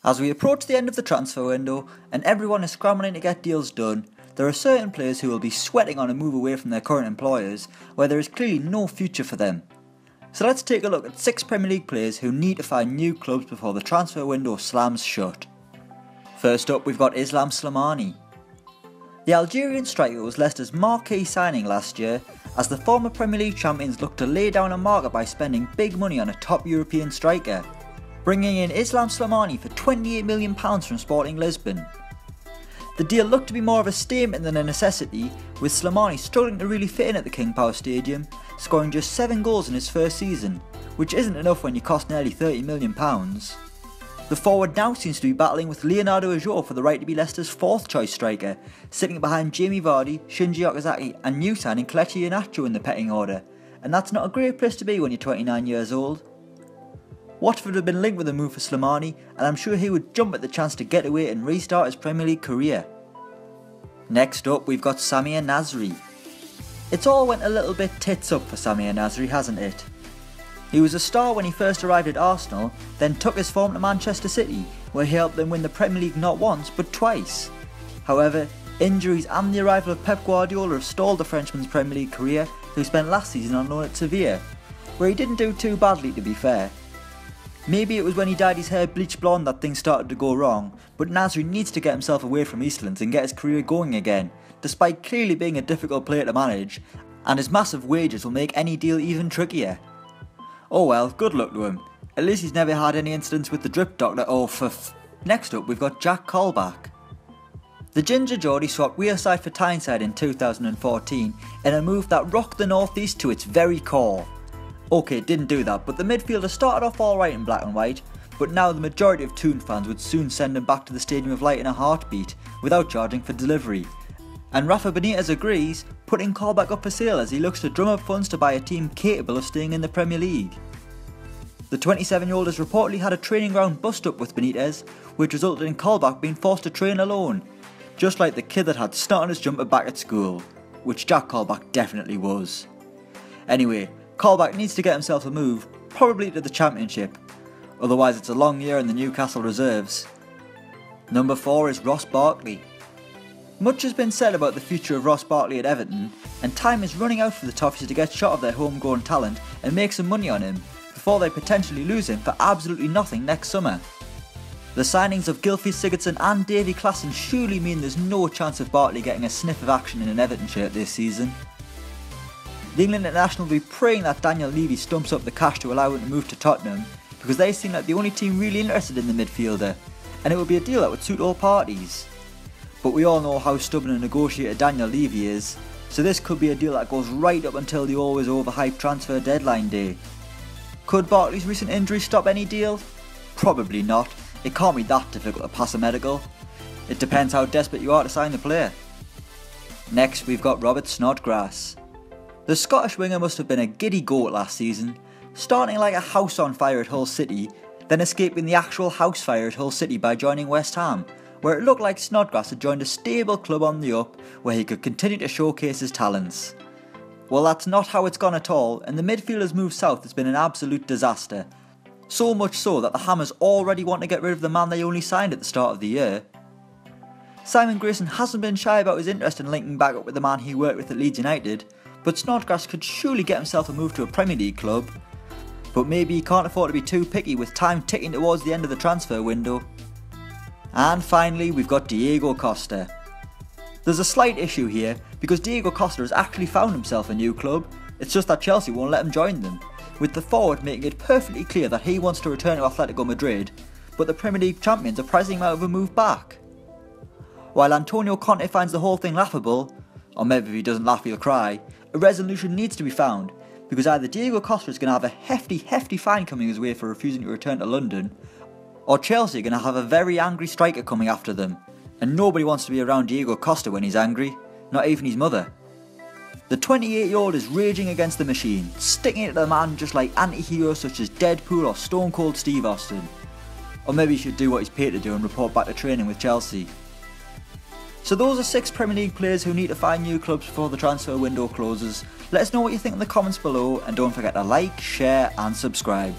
As we approach the end of the transfer window and everyone is scrambling to get deals done, there are certain players who will be sweating on a move away from their current employers where there is clearly no future for them. So let's take a look at 6 Premier League players who need to find new clubs before the transfer window slams shut. First up, we've got Islam Slimani. The Algerian striker was Leicester's marquee signing last year as the former Premier League champions looked to lay down a marker by spending big money on a top European striker, bringing in Islam Slimani for £28 million from Sporting Lisbon. The deal looked to be more of a statement than a necessity, with Slimani struggling to really fit in at the King Power Stadium, scoring just 7 goals in his first season, which isn't enough when you cost nearly £30 million. The forward now seems to be battling with Leonardo Ajo for the right to be Leicester's 4th choice striker, sitting behind Jamie Vardy, Shinji Okazaki and new signing Kelechi Iheanacho in the pecking order, and that's not a great place to be when you're 29 years old. Watford have been linked with a move for Slimani, and I'm sure he would jump at the chance to get away and restart his Premier League career. Next up, we've got Samir Nasri. It's all went a little bit tits up for Samir Nasri, hasn't it? He was a star when he first arrived at Arsenal, then took his form to Manchester City, where he helped them win the Premier League not once but twice. However, injuries and the arrival of Pep Guardiola have stalled the Frenchman's Premier League career, who spent last season on loan at Sevilla, where he didn't do too badly to be fair. Maybe it was when he dyed his hair bleach blonde that things started to go wrong, but Nasri needs to get himself away from Eastlands and get his career going again, despite clearly being a difficult player to manage, and his massive wages will make any deal even trickier. Oh well, good luck to him. At least he's never had any incidents with the drip doctor Next up, we've got Jack Colback. The Ginger Geordie swapped Wearside for Tyneside in 2014 in a move that rocked the North East to its very core. Okay, didn't do that, but the midfielder started off alright in black and white, but now the majority of Toon fans would soon send him back to the Stadium of Light in a heartbeat, without charging for delivery. And Rafa Benitez agrees, putting Colback up for sale as he looks to drum up funds to buy a team capable of staying in the Premier League. The 27-year-old has reportedly had a training ground bust-up with Benitez, which resulted in Colback being forced to train alone, just like the kid that had snot on his jumper back at school, which Jack Colback definitely was. Anyway, Colback needs to get himself a move, probably to the Championship, otherwise it's a long year in the Newcastle reserves. Number 4 is Ross Barkley. Much has been said about the future of Ross Barkley at Everton, and time is running out for the Toffees to get shot of their homegrown talent and make some money on him, before they potentially lose him for absolutely nothing next summer. The signings of Gylfi Sigurdsson and Davy Klaassen surely mean there's no chance of Barkley getting a sniff of action in an Everton shirt this season. The England international will be praying that Daniel Levy stumps up the cash to allow him to move to Tottenham, because they seem like the only team really interested in the midfielder, and it would be a deal that would suit all parties. But we all know how stubborn a negotiator Daniel Levy is, so this could be a deal that goes right up until the always overhyped transfer deadline day. Could Barkley's recent injury stop any deal? Probably not. It can't be that difficult to pass a medical. It depends how desperate you are to sign the player. Next, we've got Robert Snodgrass. The Scottish winger must have been a giddy goat last season, starting like a house on fire at Hull City, then escaping the actual house fire at Hull City by joining West Ham, where it looked like Snodgrass had joined a stable club on the up where he could continue to showcase his talents. Well, that's not how it's gone at all, and the midfielder's move south has been an absolute disaster. So much so that the Hammers already want to get rid of the man they only signed at the start of the year. Simon Grayson hasn't been shy about his interest in linking back up with the man he worked with at Leeds United, but Snodgrass could surely get himself a move to a Premier League club. But maybe he can't afford to be too picky with time ticking towards the end of the transfer window. And finally, we've got Diego Costa. There's a slight issue here, because Diego Costa has actually found himself a new club, it's just that Chelsea won't let him join them, with the forward making it perfectly clear that he wants to return to Atletico Madrid, but the Premier League champions are pricing him out of a move back. While Antonio Conte finds the whole thing laughable, or maybe if he doesn't laugh he'll cry, a resolution needs to be found, because either Diego Costa is going to have a hefty fine coming his way for refusing to return to London, or Chelsea are going to have a very angry striker coming after them, and nobody wants to be around Diego Costa when he's angry, not even his mother. The 28-year-old is raging against the machine, sticking it to the man just like anti-heroes such as Deadpool or Stone Cold Steve Austin. Or maybe he should do what he's paid to do and report back to training with Chelsea. So those are 6 Premier League players who need to find new clubs before the transfer window closes. Let us know what you think in the comments below, and don't forget to like, share and subscribe.